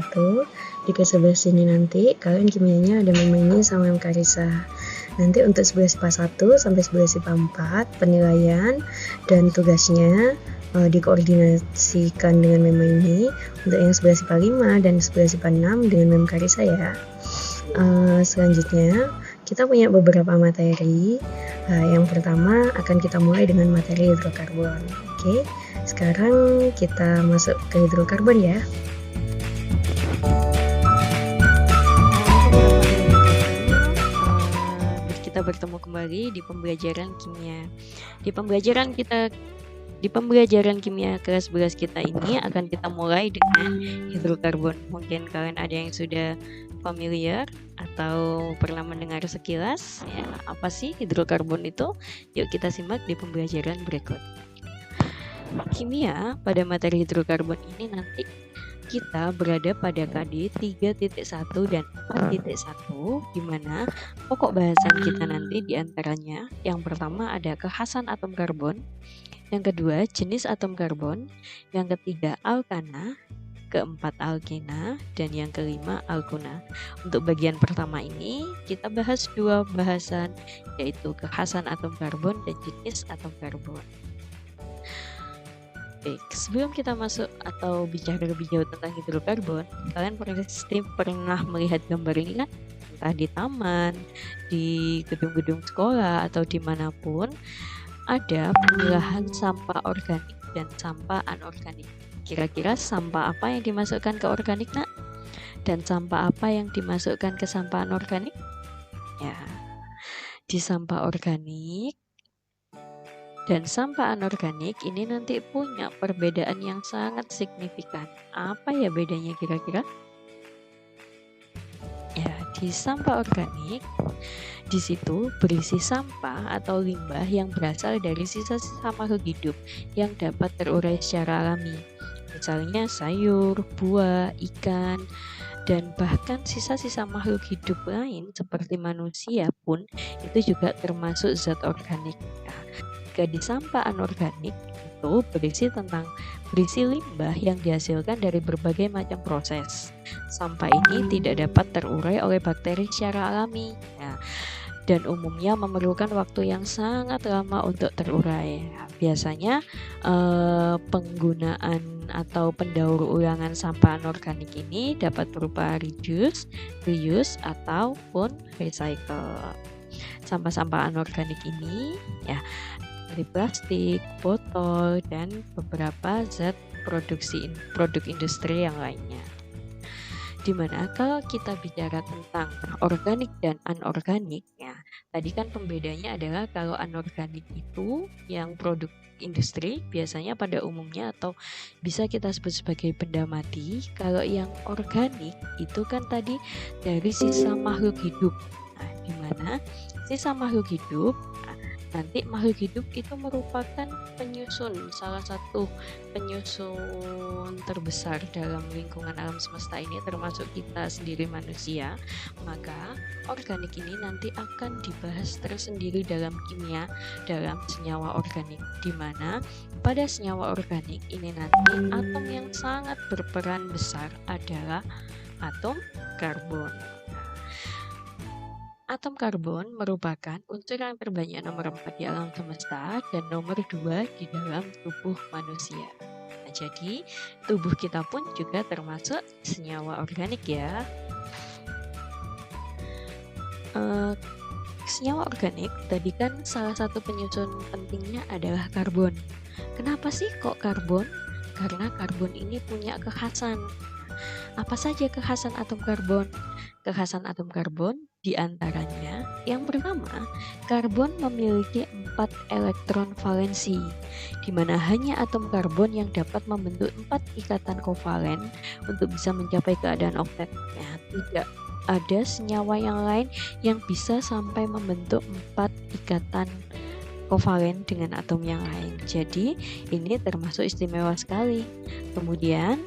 1. Di kelas 11 ini nanti kalian kimianya ada Mem ini sama Mem Karisa. Nanti untuk 11 IPA 1 sampai 11 IPA 4 penilaian dan tugasnya dikoordinasikan dengan Mem ini. Untuk yang 11 IPA 5 dan 11 IPA 6 dengan Mem Karisa ya. Selanjutnya kita punya beberapa materi. Yang pertama akan kita mulai dengan materi hidrokarbon. Oke, sekarang kita masuk ke hidrokarbon ya. Kita bertemu kembali di pembelajaran kimia. Di pembelajaran kimia kelas 11 kita ini akan kita mulai dengan hidrokarbon. Mungkin kalian ada yang sudah familiar atau pernah mendengar sekilas ya, apa sih hidrokarbon itu? Yuk kita simak di pembelajaran berikut. Kimia pada materi hidrokarbon ini nanti kita berada pada KD 3.1 dan 4.1, di mana pokok bahasan kita nanti diantaranya yang pertama ada kekhasan atom karbon, yang kedua jenis atom karbon, yang ketiga alkana, keempat alkena, dan yang kelima alkuna. Untuk bagian pertama ini kita bahas dua bahasan, yaitu kekhasan atom karbon dan jenis atom karbon. Baik, sebelum kita masuk atau bicara lebih jauh tentang hidrokarbon, kalian pasti pernah melihat gambar ini kan? Entah di taman, di gedung-gedung sekolah, atau dimanapun ada pemilahan sampah organik dan sampah anorganik. Kira-kira sampah apa yang dimasukkan ke organik, nak? Dan sampah apa yang dimasukkan ke sampah anorganik? Ya, di sampah organik dan sampah anorganik ini nanti punya perbedaan yang sangat signifikan. Apa ya bedanya kira-kira? Ya, di sampah organik, di situ berisi sampah atau limbah yang berasal dari sisa-sisa makhluk hidup yang dapat terurai secara alami. Misalnya sayur, buah, ikan, dan bahkan sisa-sisa makhluk hidup lain seperti manusia pun itu juga termasuk zat organik. Nah, jika di sampah anorganik itu berisi limbah yang dihasilkan dari berbagai macam proses. Sampah ini tidak dapat terurai oleh bakteri secara alami. Nah, dan umumnya memerlukan waktu yang sangat lama untuk terurai. Biasanya penggunaan atau pendaur ulangan sampah anorganik ini dapat berupa reduce, reuse, ataupun recycle. Sampah-sampah anorganik ini ya dari plastik, botol, dan beberapa zat produk industri yang lainnya. Dimana kalau kita bicara tentang organik dan anorganik ya, tadi kan pembedanya adalah kalau anorganik itu yang produk industri biasanya pada umumnya atau bisa kita sebut sebagai benda mati. Kalau yang organik itu kan tadi dari sisa makhluk hidup. Nah, dimana sisa makhluk hidup nanti makhluk hidup itu merupakan salah satu penyusun terbesar dalam lingkungan alam semesta ini, termasuk kita sendiri manusia. Maka organik ini nanti akan dibahas tersendiri dalam kimia, dalam senyawa organik, di mana pada senyawa organik ini nanti atom yang sangat berperan besar adalah atom karbon. Atom karbon merupakan unsur yang terbanyak nomor 4 di alam semesta dan nomor 2 di dalam tubuh manusia. Nah, jadi tubuh kita pun juga termasuk senyawa organik ya. Senyawa organik tadi kan salah satu penyusun pentingnya adalah karbon. Kenapa sih kok karbon? Karena karbon ini punya kekhasan. Apa saja kekhasan atom karbon? Kekhasan atom karbon diantaranya yang pertama, karbon memiliki 4 elektron valensi, di mana hanya atom karbon yang dapat membentuk 4 ikatan kovalen untuk bisa mencapai keadaan oktet. Ya, tidak ada senyawa yang lain yang bisa sampai membentuk 4 ikatan kovalen dengan atom yang lain. Jadi ini termasuk istimewa sekali. Kemudian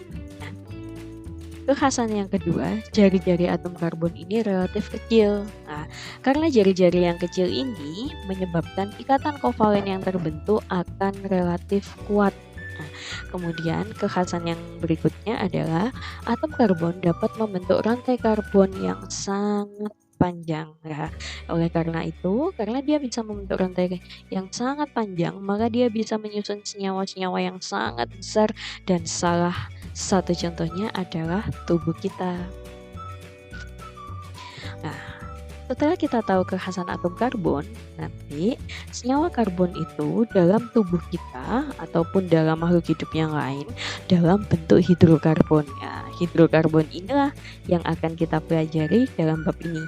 kekhasan yang kedua, jari-jari atom karbon ini relatif kecil. Nah, karena jari-jari yang kecil ini menyebabkan ikatan kovalen yang terbentuk akan relatif kuat. Nah, Kemudian kekhasan yang berikutnya adalah atom karbon dapat membentuk rantai karbon yang sangat panjang ya. Oleh karena itu, karena dia bisa membentuk rantai yang sangat panjang, maka dia bisa menyusun senyawa-senyawa yang sangat besar dan salah satu contohnya adalah tubuh kita. Nah, setelah kita tahu kekhasan atom karbon, nanti senyawa karbon itu dalam tubuh kita ataupun dalam makhluk hidup yang lain dalam bentuk hidrokarbon. Ya, hidrokarbon inilah yang akan kita pelajari dalam bab ini.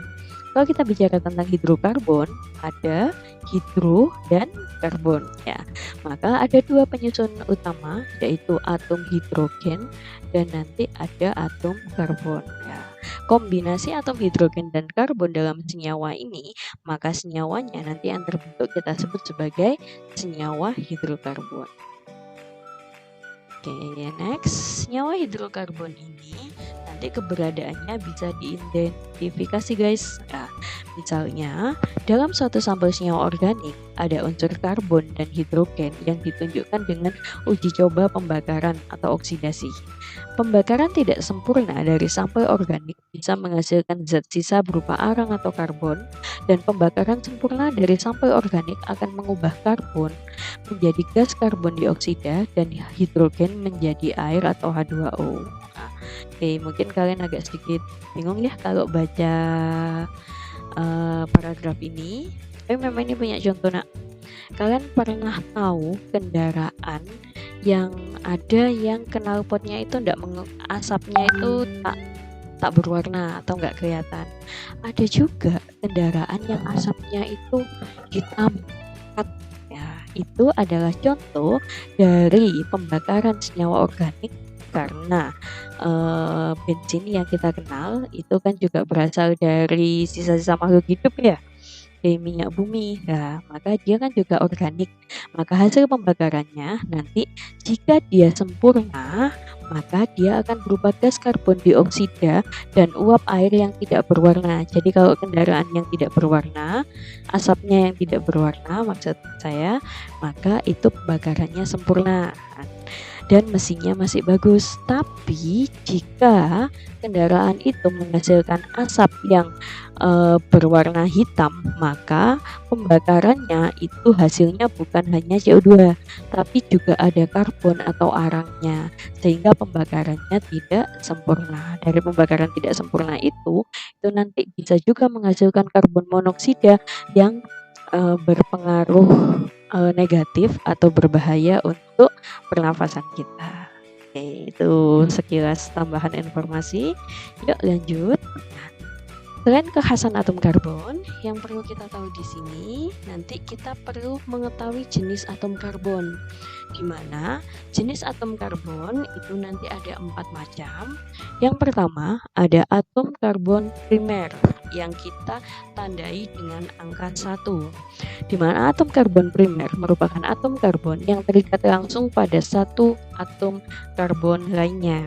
Kalau kita bicara tentang hidrokarbon, ada hidro dan karbon ya. Maka ada dua penyusun utama, yaitu atom hidrogen dan nanti ada atom karbon ya. Kombinasi atom hidrogen dan karbon dalam senyawa ini, maka senyawanya nanti yang terbentuk kita sebut sebagai senyawa hidrokarbon. Oke, next, senyawa hidrokarbon ini nanti keberadaannya bisa diidentifikasi guys. Nah, misalnya dalam suatu sampel senyawa organik ada unsur karbon dan hidrogen yang ditunjukkan dengan uji coba pembakaran atau oksidasi. Pembakaran tidak sempurna dari sampel organik bisa menghasilkan zat sisa berupa arang atau karbon, dan pembakaran sempurna dari sampel organik akan mengubah karbon menjadi gas karbon dioksida dan hidrogen menjadi air atau H2O. Nah, oke, mungkin kalian agak sedikit bingung ya kalau baca paragraf ini. Tapi memang ini punya contoh nak. Kalian pernah tahu kendaraan yang ada yang knalpotnya itu asapnya itu tak berwarna atau nggak kelihatan. Ada juga kendaraan yang asapnya itu hitam pekat. Ya, itu adalah contoh dari pembakaran senyawa organik karena bensin yang kita kenal itu kan juga berasal dari sisa-sisa makhluk hidup ya, dari minyak bumi. Nah, maka dia kan juga organik. Maka hasil pembakarannya nanti jika dia sempurna, maka dia akan berupa gas karbon dioksida dan uap air yang tidak berwarna. Jadi kalau kendaraan yang tidak berwarna, asapnya yang tidak berwarna maksud saya, maka itu pembakarannya sempurna dan mesinnya masih bagus. Tapi jika kendaraan itu menghasilkan asap yang berwarna hitam, maka pembakarannya itu hasilnya bukan hanya CO2 tapi juga ada karbon atau arangnya, sehingga pembakarannya tidak sempurna. Dari pembakaran tidak sempurna itu nanti bisa juga menghasilkan karbon monoksida yang berpengaruh negatif atau berbahaya untuk pernafasan kita. Oke, itu sekilas tambahan informasi. Yuk lanjut. Selain kekhasan atom karbon, yang perlu kita tahu di sini, nanti kita perlu mengetahui jenis atom karbon. Di mana jenis atom karbon itu nanti ada 4 macam. Yang pertama ada atom karbon primer yang kita tandai dengan angka 1. Di mana atom karbon primer merupakan atom karbon yang terikat langsung pada satu atom karbon lainnya.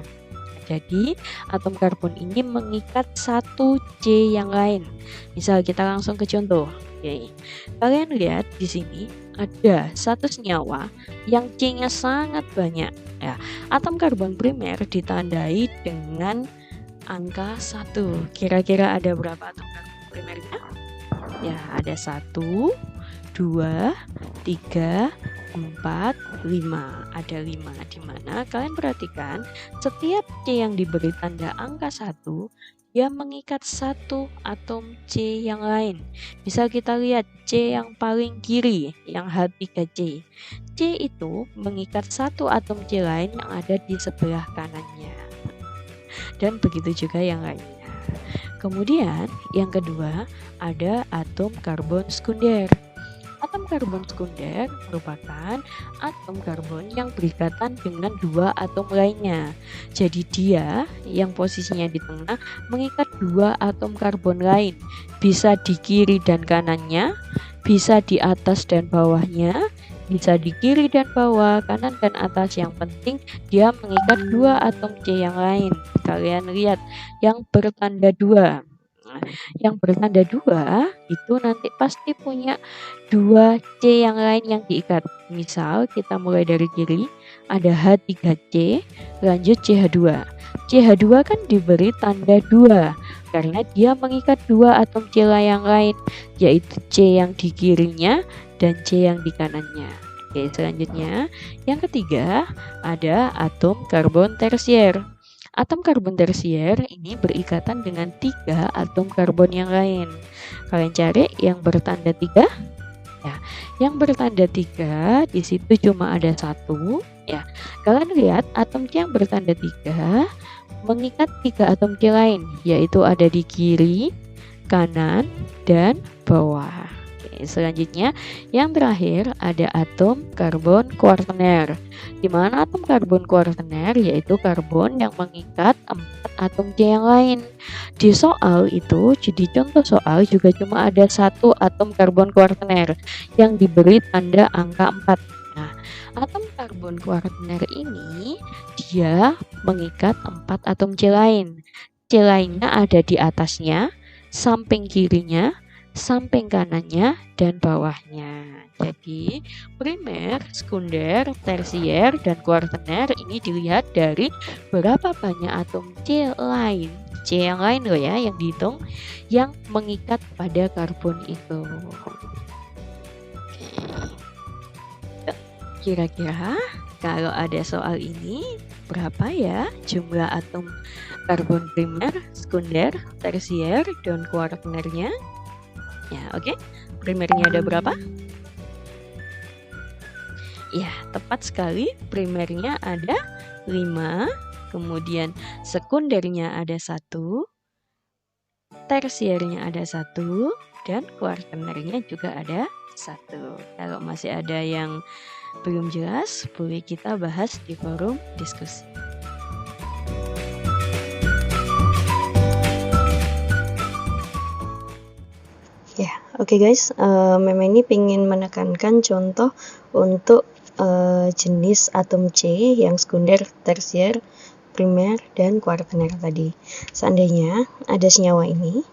Jadi atom karbon ini mengikat satu C yang lain. Misal kita langsung ke contoh. Oke. Kalian lihat di sini ada satu senyawa yang C-nya sangat banyak. Ya, atom karbon primer ditandai dengan angka 1. Kira-kira ada berapa atom karbon primernya? Ya, ada 1, 2, 3, 4, 5. Ada 5, di mana kalian perhatikan setiap C yang diberi tanda angka 1 dia mengikat satu atom C yang lain. Bisa kita lihat C yang paling kiri yang H3C. C itu mengikat satu atom C lain yang ada di sebelah kanannya. Dan begitu juga yang lainnya. Kemudian yang kedua ada atom karbon sekunder. Atom karbon sekunder merupakan atom karbon yang berikatan dengan 2 atom lainnya. Jadi dia yang posisinya di tengah mengikat 2 atom karbon lain. Bisa di kiri dan kanannya, bisa di atas dan bawahnya, bisa di kiri dan bawah, kanan dan atas. Yang penting dia mengikat 2 atom C yang lain. Kalian lihat yang bertanda 2. Nah, yang bertanda 2 itu nanti pasti punya 2 C yang lain yang diikat. Misal kita mulai dari kiri, ada H3C, lanjut CH2. CH2 kan diberi tanda 2 karena dia mengikat 2 atom C yang lain, yaitu C yang di kirinya dan C yang di kanannya. Oke, selanjutnya yang ketiga ada atom karbon tersier. Atom karbon tersier ini berikatan dengan 3 atom karbon yang lain. Kalian cari yang bertanda 3. Ya, yang bertanda 3 di situ cuma ada 1. Ya, kalian lihat atom C yang bertanda 3 mengikat 3 atom C lain, yaitu ada di kiri, kanan, dan bawah. Oke, selanjutnya yang terakhir ada atom karbon kuartener. Di mana atom karbon kuartener yaitu karbon yang mengikat 4 atom C yang lain. Di soal itu, di contoh soal juga cuma ada 1 atom karbon kuartener yang diberi tanda angka 4. Nah, atom karbon kuartener ini dia mengikat 4 atom C lain. C lainnya ada di atasnya, samping kirinya, samping kanannya, dan bawahnya. Jadi primer, sekunder, tersier, dan kuartener ini dilihat dari berapa banyak atom C lain, C yang lain loh ya, yang dihitung, yang mengikat pada karbon itu. Kira-kira kalau ada soal ini, berapa ya jumlah atom karbon primer, sekunder, tersier, dan kuartenernya? Ya, oke. Primernya ada berapa? Ya, tepat sekali. Primernya ada 5, kemudian sekundernya ada 1, tersiernya ada 1, dan kuartenernya juga ada 1. Kalau masih ada yang belum jelas, boleh kita bahas di forum diskusi. Ya, oke guys, Meme ini ingin menekankan contoh untuk jenis atom C yang sekunder, tersier, primer, dan kuartener tadi. Seandainya ada senyawa ini,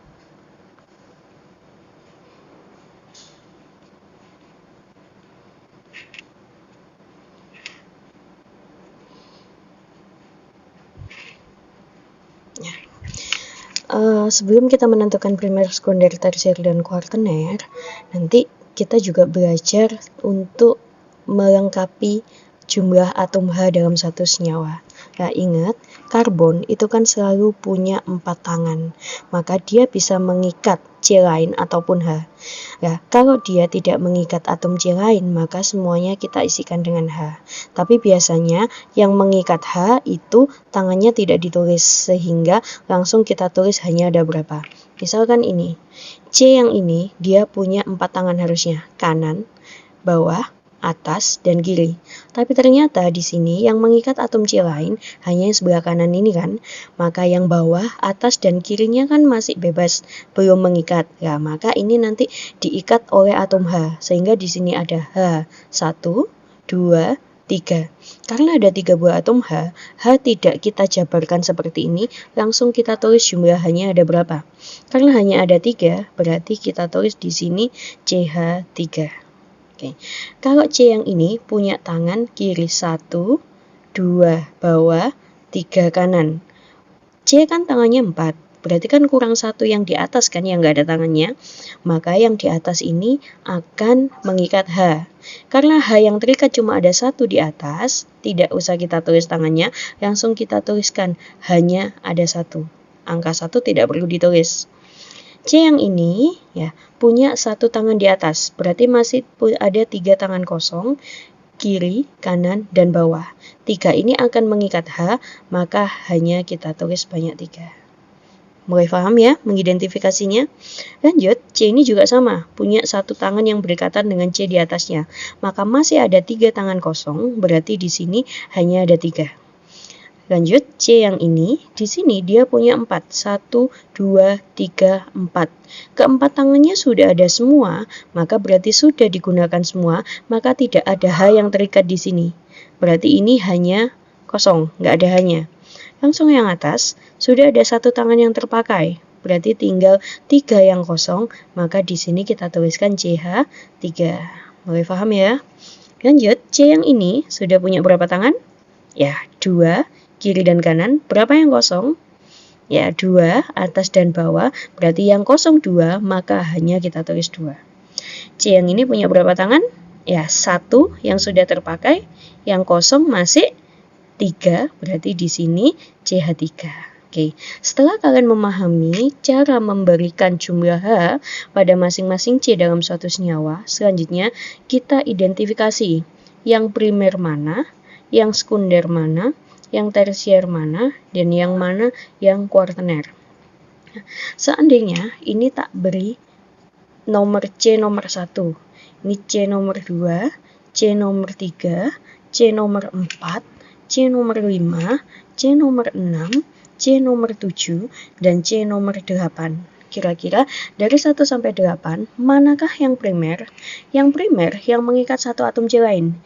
sebelum kita menentukan primer, sekunder, tersier, dan kuartener, nanti kita juga belajar untuk melengkapi jumlah atom H dalam satu senyawa. Nah, ingat, karbon itu kan selalu punya 4 tangan, maka dia bisa mengikat C lain ataupun H. Nah, kalau dia tidak mengikat atom C lain, maka semuanya kita isikan dengan H. Tapi biasanya yang mengikat H itu tangannya tidak ditulis, sehingga langsung kita tulis hanya ada berapa. Misalkan ini, C yang ini dia punya 4 tangan harusnya, kanan, bawah, atas, dan kiri. Tapi ternyata di sini yang mengikat atom C lain hanya yang sebelah kanan ini kan. Maka yang bawah, atas, dan kirinya kan masih bebas, belum mengikat. Ya, maka ini nanti diikat oleh atom H. Sehingga di sini ada H, 1, 2, 3. Karena ada 3 buah atom H, H tidak kita jabarkan seperti ini, langsung kita tulis jumlah H-nya ada berapa. Karena hanya ada 3, berarti kita tulis di sini CH3. Oke. Kalau C yang ini punya tangan kiri 1, 2 bawah, 3 kanan. C kan tangannya 4, berarti kan kurang 1 yang di atas kan yang nggak ada tangannya. Maka yang di atas ini akan mengikat H. Karena H yang terikat cuma ada 1 di atas, tidak usah kita tulis tangannya, langsung kita tuliskan hanya ada 1. Angka 1 tidak perlu ditulis. C yang ini ya punya 1 tangan di atas, berarti masih ada 3 tangan kosong, kiri, kanan, dan bawah. 3 ini akan mengikat H, maka hanya kita tulis banyak 3. Mulai paham ya mengidentifikasinya? Lanjut, C ini juga sama, punya 1 tangan yang berdekatan dengan C di atasnya, maka masih ada 3 tangan kosong, berarti di sini hanya ada 3. Lanjut, C yang ini, di sini dia punya 4. 1, 2, 3, 4. Keempat tangannya sudah ada semua, maka berarti sudah digunakan semua, maka tidak ada H yang terikat di sini. Berarti ini hanya kosong, nggak ada H-nya. Langsung yang atas, sudah ada 1 tangan yang terpakai. berarti tinggal 3 yang kosong, maka di sini kita tuliskan CH3. Mulai paham ya? Lanjut, C yang ini sudah punya berapa tangan? Ya, 2, kiri dan kanan. Berapa yang kosong? Ya, 2, atas dan bawah. Berarti yang kosong 2, maka hanya kita tulis 2. C yang ini punya berapa tangan? Ya, 1 yang sudah terpakai. Yang kosong masih 3, berarti di sini CH3. Oke, setelah kalian memahami cara memberikan jumlah H pada masing-masing C dalam suatu senyawa, selanjutnya kita identifikasi yang primer mana, yang sekunder mana, yang tersier mana, dan yang mana yang kuartener. Seandainya ini tak beri nomor C nomor 1, ini C nomor 2, C nomor 3, C nomor 4, C nomor 5, C nomor 6, C nomor 7, dan C nomor 8. Kira-kira dari 1 sampai 8, manakah yang primer? Yang primer yang mengikat satu atom C lain.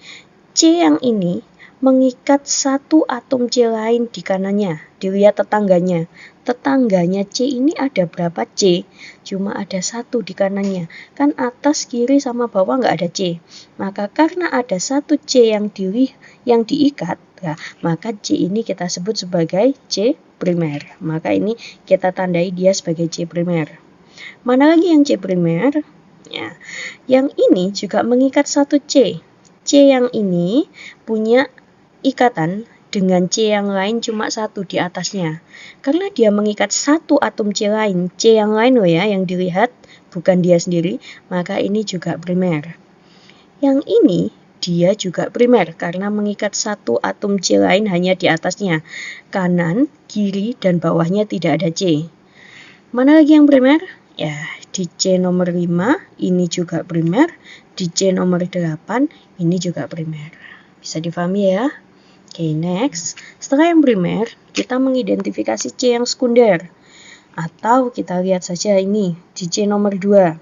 C yang ini mengikat satu atom C lain di kanannya. Dilihat tetangganya. Tetangganya C ini ada berapa C? Cuma ada 1 di kanannya. Kan atas, kiri, sama bawah nggak ada C. Maka karena ada 1 C yang diikat, nah, maka C ini kita sebut sebagai C primer. Maka ini kita tandai dia sebagai C primer. Mana lagi yang C primer? Ya, yang ini juga mengikat 1 C. C yang ini punya ikatan dengan C yang lain cuma 1 di atasnya. Karena dia mengikat 1 atom C lain, C yang lain loh ya, yang dilihat, bukan dia sendiri, maka ini juga primer. Yang ini dia juga primer karena mengikat 1 atom C lain hanya di atasnya. Kanan, kiri, dan bawahnya tidak ada C. Mana lagi yang primer? Ya, di C nomor 5 ini juga primer, di C nomor 8 ini juga primer. Bisa difahami ya? Oke, next. Setelah yang primer, kita mengidentifikasi C yang sekunder. Atau kita lihat saja ini di C nomor 2.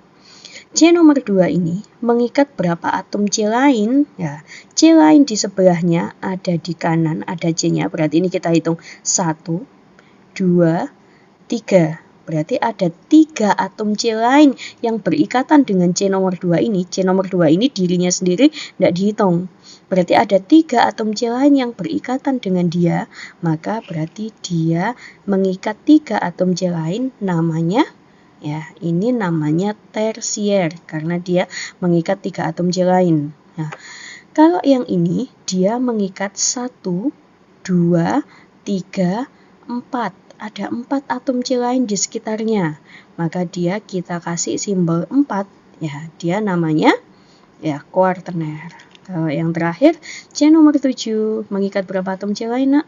C nomor 2 ini mengikat berapa atom C lain? Ya, C lain di sebelahnya ada di kanan, ada C-nya. Berarti ini kita hitung 1, 2, 3. Berarti ada 3 atom C lain yang berikatan dengan C nomor 2 ini. C nomor 2 ini dirinya sendiri tidak dihitung. Berarti ada 3 atom C lain yang berikatan dengan dia. Maka berarti dia mengikat 3 atom C lain, namanya, ya, ini namanya tersier karena dia mengikat 3 atom C lain. Nah, kalau yang ini dia mengikat 1, 2, 3, 4. Ada 4 atom C lain di sekitarnya. Maka dia kita kasih simbol 4. Ya, dia namanya ya kuartener. Kalau yang terakhir C nomor 7 mengikat berapa atom C lain, nak?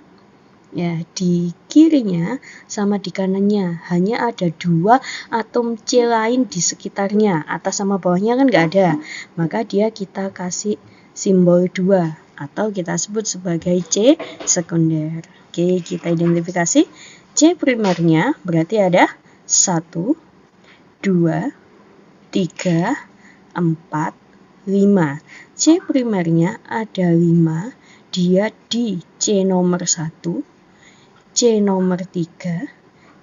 Ya, di kirinya sama di kanannya hanya ada 2 atom C lain di sekitarnya, atas sama bawahnya kan nggak ada, maka dia kita kasih simbol 2 atau kita sebut sebagai C sekunder. Oke, kita identifikasi C primernya berarti ada 1, 2, 3, 4, 5. C primernya ada 5, dia di C nomor 1, C nomor 3,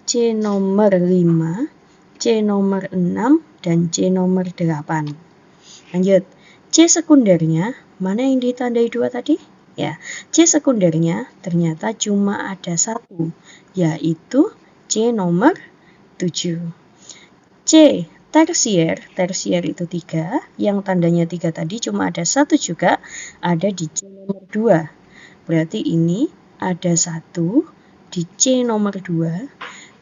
C nomor 5, C nomor 6, dan C nomor 8. Lanjut, C sekundernya, mana yang ditandai 2 tadi? Ya, C sekundernya ternyata cuma ada 1, yaitu C nomor 7. C tersier itu 3, yang tandanya 3 tadi cuma ada 1 juga, ada di C nomor 2. Berarti ini ada 1 di C nomor 2,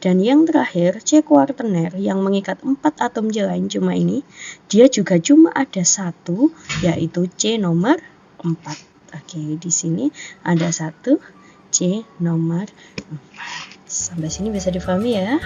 dan yang terakhir C kuartener yang mengikat 4 atom C lain cuma ini, dia juga cuma ada 1, yaitu C nomor 4. Oke, di sini ada 1 C nomor 4. Sampai sini bisa difahami ya?